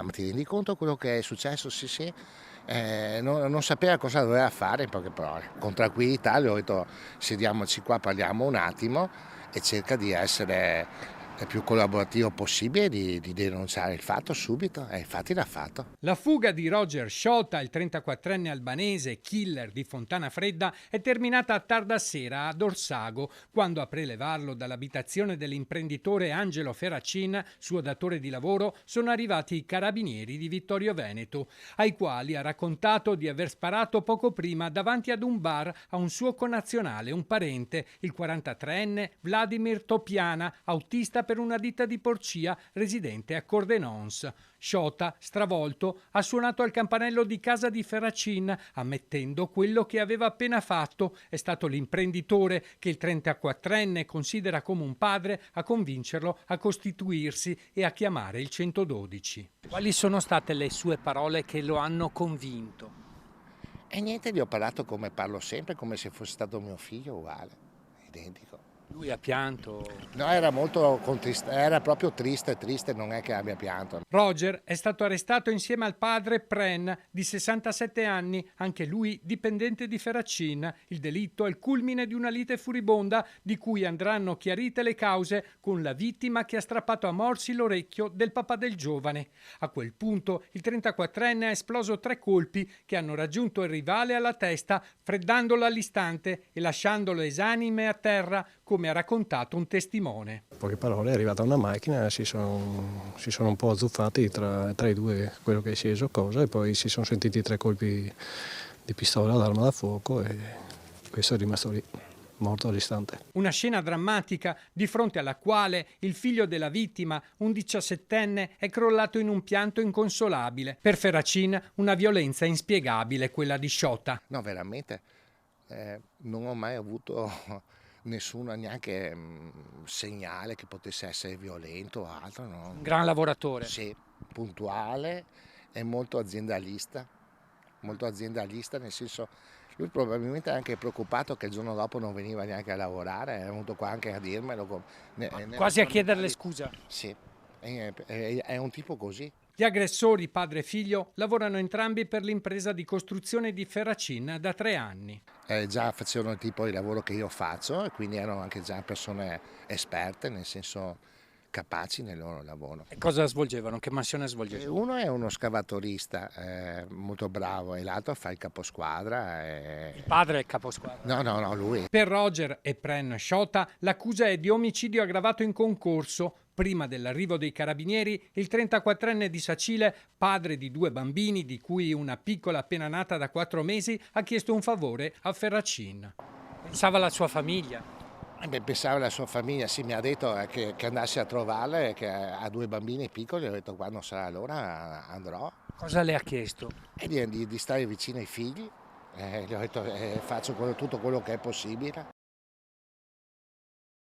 ma ti rendi conto quello che è successo? Sì, sì. Non sapeva cosa doveva fare, in poche parole. Con tranquillità gli ho detto sediamoci qua, parliamo un attimo e cerca di essere il più collaborativo possibile, di denunciare il fatto subito, e infatti l'ha fatto. La fuga di Roger Sciota, il 34enne albanese killer di Fontana Fredda, è terminata a tarda sera ad Orsago, quando a prelevarlo dall'abitazione dell'imprenditore Angelo Ferracin, suo datore di lavoro, sono arrivati i carabinieri di Vittorio Veneto, ai quali ha raccontato di aver sparato poco prima davanti ad un bar a un suo connazionale, un parente, il 43enne Vladimir Topiana, autista per una ditta di Porcia residente a Cordenons. Sciota, stravolto, ha suonato al campanello di casa di Ferracin, ammettendo quello che aveva appena fatto. È stato l'imprenditore, che il 34enne considera come un padre, a convincerlo a costituirsi e a chiamare il 112. Quali sono state le sue parole che lo hanno convinto? E niente, gli ho parlato come parlo sempre, come se fosse stato mio figlio, uguale, identico. Lui ha pianto. No, era molto era proprio triste, triste, non è che abbia pianto. Roger è stato arrestato insieme al padre Pren, di 67 anni, anche lui dipendente di Ferracin. Il delitto è il culmine di una lite furibonda di cui andranno chiarite le cause, con la vittima che ha strappato a morsi l'orecchio del papà del giovane. A quel punto il 34enne ha esploso 3 colpi che hanno raggiunto il rivale alla testa, freddandolo all'istante e lasciandolo esanime a terra, come ha raccontato un testimone. In poche parole è arrivata una macchina, si sono un po' azzuffati tra i due, quello che è sceso cosa, e poi si sono sentiti 3 colpi di pistola d'arma da fuoco e questo è rimasto lì, morto all'istante. Una scena drammatica di fronte alla quale il figlio della vittima, un 17enne, è crollato in un pianto inconsolabile. Per Ferracin una violenza inspiegabile, quella di Sciota. No, veramente, non ho mai avuto nessuno neanche segnale che potesse essere violento o altro. No. Un gran lavoratore. Sì, puntuale e molto aziendalista, nel senso, lui probabilmente è anche preoccupato che il giorno dopo non veniva neanche a lavorare, è venuto qua anche a dirmelo. Quasi a chiederle scusa. Sì, è un tipo così. Gli aggressori, padre e figlio, lavorano entrambi per l'impresa di costruzione di Ferracin da 3 anni. Già facevano il tipo di lavoro che io faccio e quindi erano anche già persone esperte, nel senso capaci nel loro lavoro. E cosa svolgevano? Che mansione svolgevano? Uno è uno scavatorista molto bravo e l'altro fa il caposquadra. Il padre è il caposquadra. No, lui. Per Roger e Pren Sciota l'accusa è di omicidio aggravato in concorso. Prima dell'arrivo dei carabinieri, il 34enne di Sacile, padre di 2 bambini, di cui una piccola appena nata da 4 mesi, ha chiesto un favore a Ferracin. Pensava alla sua famiglia. Pensava alla sua famiglia, sì, mi ha detto che andassi a trovarla e che ha 2 bambini piccoli, ho detto quando sarà l'ora andrò. Cosa le ha chiesto? E di stare vicino ai figli, gli ho detto faccio tutto quello che è possibile.